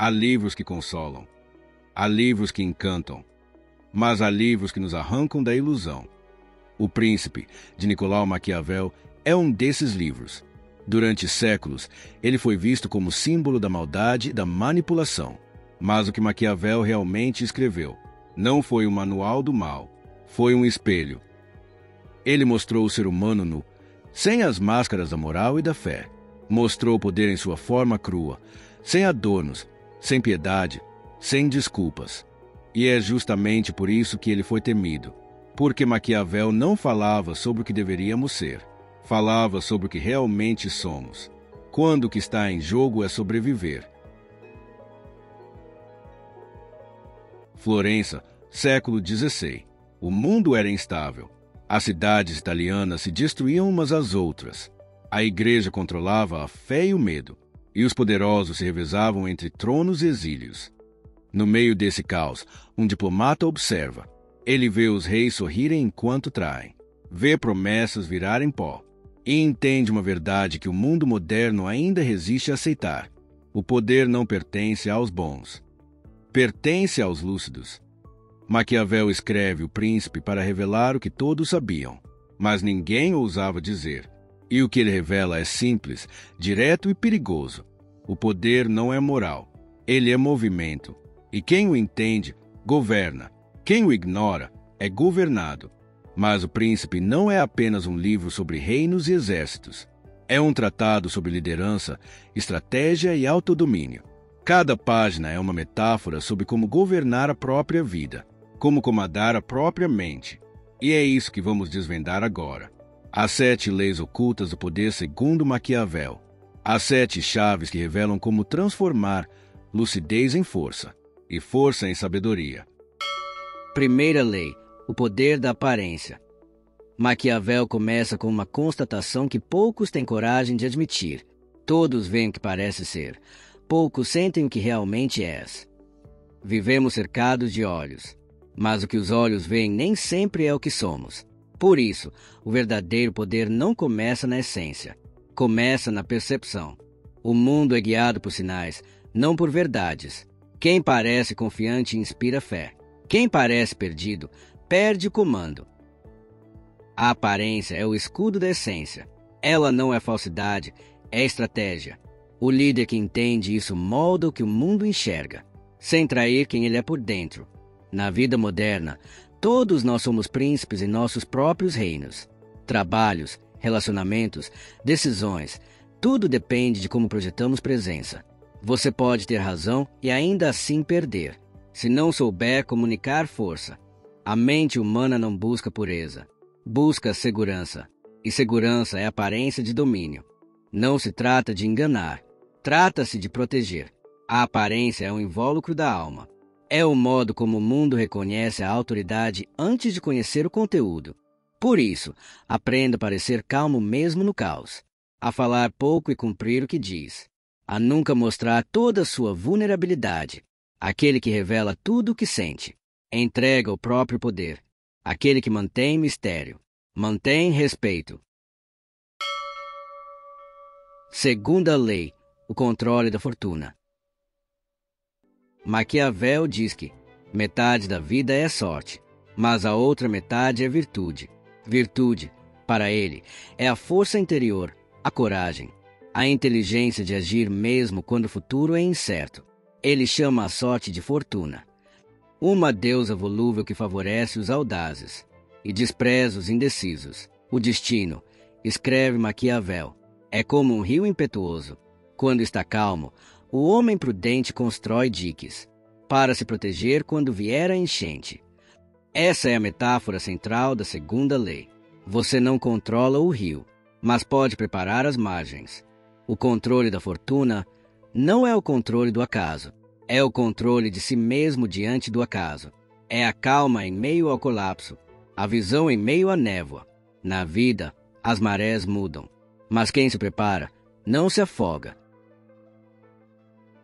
Há livros que consolam, há livros que encantam, mas há livros que nos arrancam da ilusão. O Príncipe, de Nicolau Maquiavel, é um desses livros. Durante séculos, ele foi visto como símbolo da maldade e da manipulação. Mas o que Maquiavel realmente escreveu não foi um manual do mal, foi um espelho. Ele mostrou o ser humano nu, sem as máscaras da moral e da fé. Mostrou o poder em sua forma crua, sem adornos, sem piedade, sem desculpas. E é justamente por isso que ele foi temido. Porque Maquiavel não falava sobre o que deveríamos ser. Falava sobre o que realmente somos. Quando o que está em jogo é sobreviver. Florença, século XVI. O mundo era instável. As cidades italianas se destruíam umas às outras. A igreja controlava a fé e o medo. E os poderosos se revezavam entre tronos e exílios. No meio desse caos, um diplomata observa. Ele vê os reis sorrirem enquanto traem. Vê promessas virarem pó. E entende uma verdade que o mundo moderno ainda resiste a aceitar. O poder não pertence aos bons. Pertence aos lúcidos. Maquiavel escreve O Príncipe para revelar o que todos sabiam, mas ninguém ousava dizer. E o que ele revela é simples, direto e perigoso. O poder não é moral. Ele é movimento. E quem o entende, governa. Quem o ignora, é governado. Mas O Príncipe não é apenas um livro sobre reinos e exércitos. É um tratado sobre liderança, estratégia e autodomínio. Cada página é uma metáfora sobre como governar a própria vida, como comandar a própria mente. E é isso que vamos desvendar agora. As 7 leis ocultas do poder segundo Maquiavel. As 7 chaves que revelam como transformar lucidez em força e força em sabedoria. Primeira lei, o poder da aparência. Maquiavel começa com uma constatação que poucos têm coragem de admitir. Todos veem o que parece ser. Poucos sentem o que realmente és. Vivemos cercados de olhos, mas o que os olhos veem nem sempre é o que somos. Por isso, o verdadeiro poder não começa na essência, começa na percepção. O mundo é guiado por sinais, não por verdades. Quem parece confiante inspira fé. Quem parece perdido, perde o comando. A aparência é o escudo da essência. Ela não é falsidade, é estratégia. O líder que entende isso molda o que o mundo enxerga, sem trair quem ele é por dentro. Na vida moderna, todos nós somos príncipes em nossos próprios reinos. Trabalhos, relacionamentos, decisões, tudo depende de como projetamos presença. Você pode ter razão e ainda assim perder, se não souber comunicar força. A mente humana não busca pureza, busca segurança. E segurança é aparência de domínio. Não se trata de enganar, trata-se de proteger. A aparência é um invólucro da alma. É o modo como o mundo reconhece a autoridade antes de conhecer o conteúdo. Por isso, aprenda a parecer calmo mesmo no caos, a falar pouco e cumprir o que diz, a nunca mostrar toda a sua vulnerabilidade. Aquele que revela tudo o que sente, entrega o próprio poder. Aquele que mantém mistério, mantém respeito. Segunda lei, o controle da fortuna. Maquiavel diz que metade da vida é sorte, mas a outra metade é virtude. Virtude, para ele, é a força interior, a coragem, a inteligência de agir mesmo quando o futuro é incerto. Ele chama a sorte de fortuna, uma deusa volúvel que favorece os audazes e despreza os indecisos. O destino, escreve Maquiavel, é como um rio impetuoso. Quando está calmo, o homem prudente constrói diques para se proteger quando vier a enchente. Essa é a metáfora central da segunda lei. Você não controla o rio, mas pode preparar as margens. O controle da fortuna não é o controle do acaso, é o controle de si mesmo diante do acaso. É a calma em meio ao colapso, a visão em meio à névoa. Na vida, as marés mudam, mas quem se prepara não se afoga.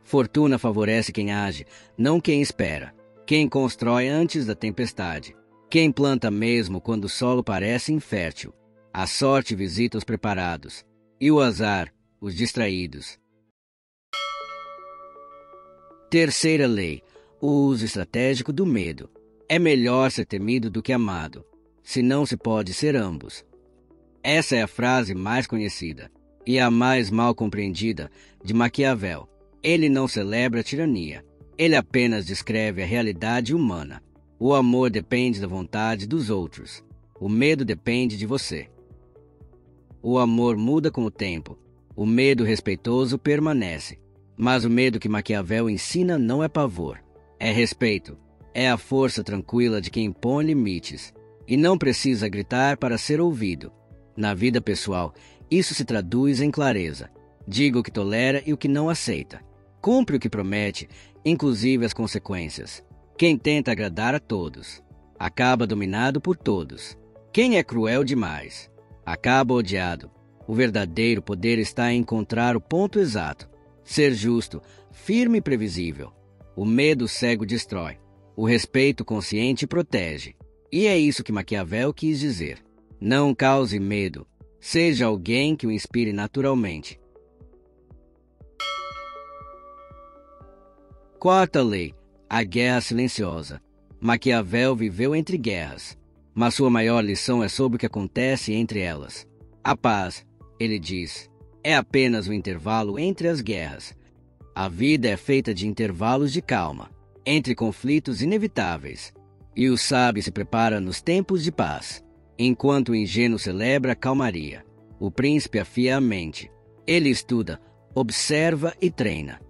Fortuna favorece quem age, não quem espera. Quem constrói antes da tempestade. Quem planta mesmo quando o solo parece infértil. A sorte visita os preparados, e o azar, os distraídos. Terceira lei: o uso estratégico do medo. É melhor ser temido do que amado, se não se pode ser ambos. Essa é a frase mais conhecida e a mais mal compreendida de Maquiavel. Ele não celebra a tirania. Ele apenas descreve a realidade humana. O amor depende da vontade dos outros. O medo depende de você. O amor muda com o tempo. O medo respeitoso permanece. Mas o medo que Maquiavel ensina não é pavor. É respeito. É a força tranquila de quem impõe limites. E não precisa gritar para ser ouvido. Na vida pessoal, isso se traduz em clareza. Diga o que tolera e o que não aceita. Cumpre o que promete, inclusive as consequências. Quem tenta agradar a todos, acaba dominado por todos. Quem é cruel demais, acaba odiado. O verdadeiro poder está em encontrar o ponto exato. Ser justo, firme e previsível. O medo cego destrói. O respeito consciente protege. E é isso que Maquiavel quis dizer. Não cause medo. Seja alguém que o inspire naturalmente. Quarta lei: a guerra silenciosa. Maquiavel viveu entre guerras, mas sua maior lição é sobre o que acontece entre elas. A paz, ele diz, é apenas o intervalo entre as guerras. A vida é feita de intervalos de calma, entre conflitos inevitáveis, e o sábio se prepara nos tempos de paz, enquanto o ingênuo celebra a calmaria. O príncipe afia a mente. Ele estuda, observa e treina.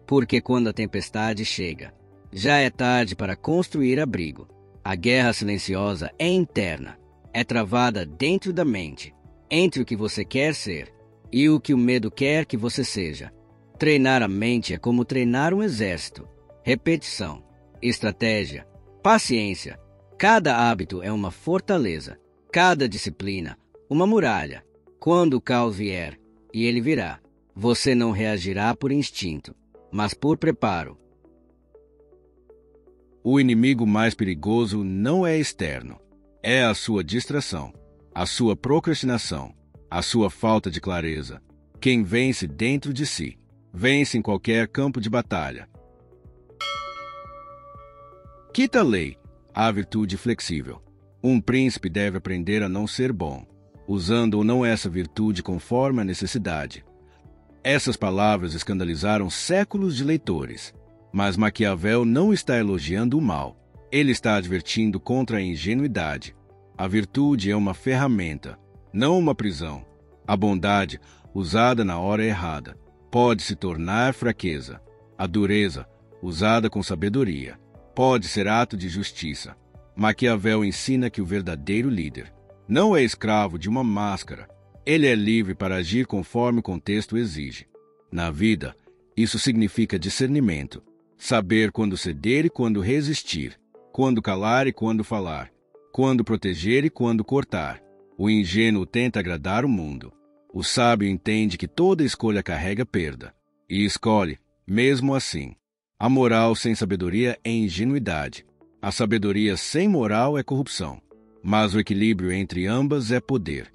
Porque quando a tempestade chega, já é tarde para construir abrigo. A guerra silenciosa é interna, é travada dentro da mente, entre o que você quer ser e o que o medo quer que você seja. Treinar a mente é como treinar um exército. Repetição, estratégia, paciência. Cada hábito é uma fortaleza, cada disciplina, uma muralha. Quando o caos vier, e ele virá, você não reagirá por instinto, mas por preparo. O inimigo mais perigoso não é externo. É a sua distração, a sua procrastinação, a sua falta de clareza. Quem vence dentro de si, vence em qualquer campo de batalha. Quinta lei: a virtude flexível. Um príncipe deve aprender a não ser bom, usando ou não essa virtude conforme a necessidade. Essas palavras escandalizaram séculos de leitores, mas Maquiavel não está elogiando o mal. Ele está advertindo contra a ingenuidade. A virtude é uma ferramenta, não uma prisão. A bondade, usada na hora errada, pode se tornar fraqueza. A dureza, usada com sabedoria, pode ser ato de justiça. Maquiavel ensina que o verdadeiro líder não é escravo de uma máscara. Ele é livre para agir conforme o contexto exige. Na vida, isso significa discernimento. Saber quando ceder e quando resistir, quando calar e quando falar, quando proteger e quando cortar. O ingênuo tenta agradar o mundo. O sábio entende que toda escolha carrega perda, e escolhe, mesmo assim. A moral sem sabedoria é ingenuidade. A sabedoria sem moral é corrupção. Mas o equilíbrio entre ambas é poder.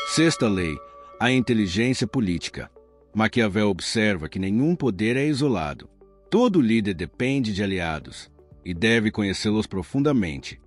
Sexta lei: a inteligência política. Maquiavel observa que nenhum poder é isolado. Todo líder depende de aliados e deve conhecê-los profundamente.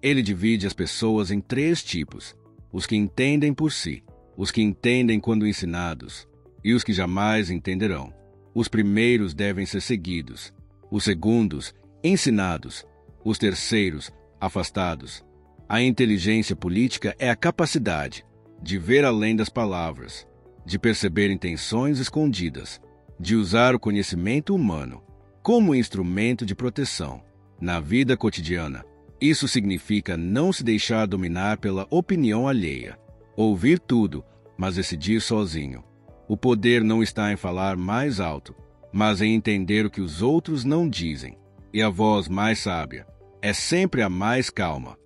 Ele divide as pessoas em 3 tipos: os que entendem por si, os que entendem quando ensinados e os que jamais entenderão. Os primeiros devem ser seguidos, os segundos, ensinados, os terceiros, afastados. A inteligência política é a capacidade de ver além das palavras, de perceber intenções escondidas, de usar o conhecimento humano como instrumento de proteção na vida cotidiana. Isso significa não se deixar dominar pela opinião alheia, ouvir tudo, mas decidir sozinho. O poder não está em falar mais alto, mas em entender o que os outros não dizem. E a voz mais sábia é sempre a mais calma.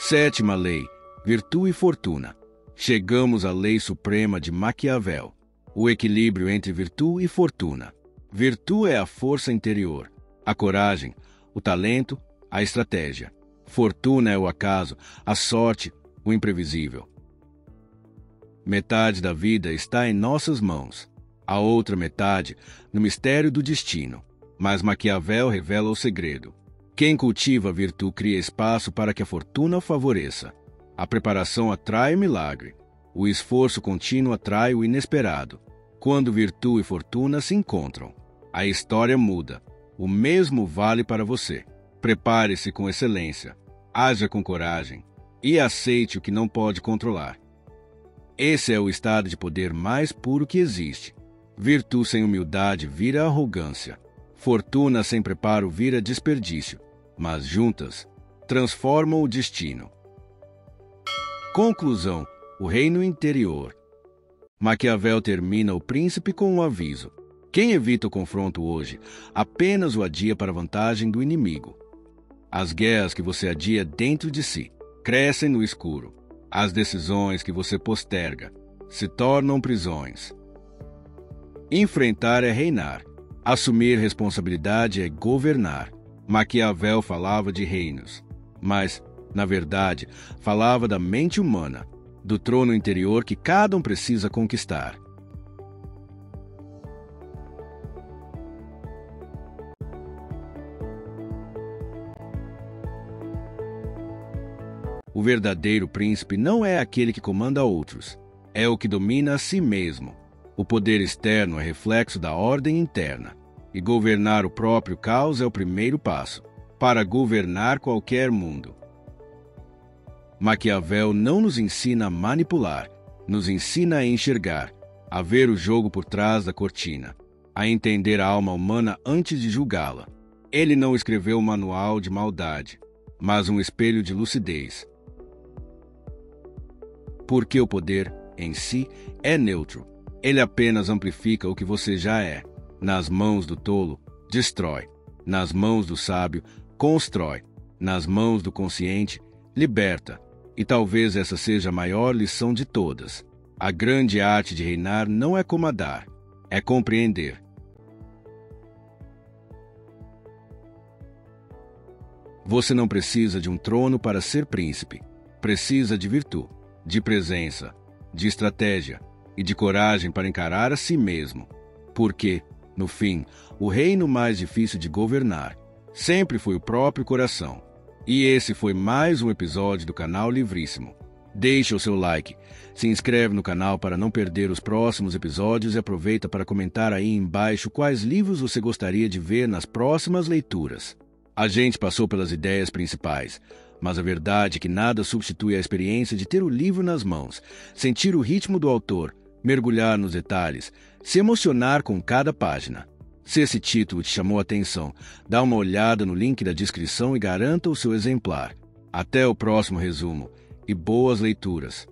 Sétima lei: virtude e fortuna. Chegamos à lei suprema de Maquiavel: o equilíbrio entre virtude e fortuna. Virtude é a força interior, a coragem, o talento, a estratégia. Fortuna é o acaso, a sorte, o imprevisível. Metade da vida está em nossas mãos. A outra metade no mistério do destino. Mas Maquiavel revela o segredo. Quem cultiva a virtude cria espaço para que a fortuna o favoreça. A preparação atrai o milagre. O esforço contínuo atrai o inesperado. Quando virtude e fortuna se encontram, a história muda. O mesmo vale para você. Prepare-se com excelência. Haja com coragem. E aceite o que não pode controlar. Esse é o estado de poder mais puro que existe. Virtude sem humildade vira arrogância. Fortuna sem preparo vira desperdício. Mas juntas, transformam o destino. Conclusão: o reino interior. Maquiavel termina O Príncipe com um aviso. Quem evita o confronto hoje, apenas o adia para a vantagem do inimigo. As guerras que você adia dentro de si crescem no escuro. As decisões que você posterga se tornam prisões. Enfrentar é reinar. Assumir responsabilidade é governar. Maquiavel falava de reinos, mas, na verdade, falava da mente humana, do trono interior que cada um precisa conquistar. O verdadeiro príncipe não é aquele que comanda outros, é o que domina a si mesmo. O poder externo é reflexo da ordem interna, e governar o próprio caos é o primeiro passo para governar qualquer mundo. Maquiavel não nos ensina a manipular, nos ensina a enxergar, a ver o jogo por trás da cortina, a entender a alma humana antes de julgá-la. Ele não escreveu um manual de maldade, mas um espelho de lucidez. Porque o poder, em si, é neutro. Ele apenas amplifica o que você já é. Nas mãos do tolo, destrói. Nas mãos do sábio, constrói. Nas mãos do consciente, liberta. E talvez essa seja a maior lição de todas. A grande arte de reinar não é comandar, é compreender. Você não precisa de um trono para ser príncipe. Precisa de virtude, de presença, de estratégia e de coragem para encarar a si mesmo. Porque, no fim, o reino mais difícil de governar sempre foi o próprio coração. E esse foi mais um episódio do canal Livríssimo. Deixe o seu like, se inscreve no canal para não perder os próximos episódios e aproveita para comentar aí embaixo quais livros você gostaria de ver nas próximas leituras. A gente passou pelas ideias principais, mas a verdade é que nada substitui a experiência de ter o livro nas mãos, sentir o ritmo do autor, mergulhar nos detalhes, se emocionar com cada página. Se esse título te chamou a atenção, dá uma olhada no link da descrição e garanta o seu exemplar. Até o próximo resumo e boas leituras!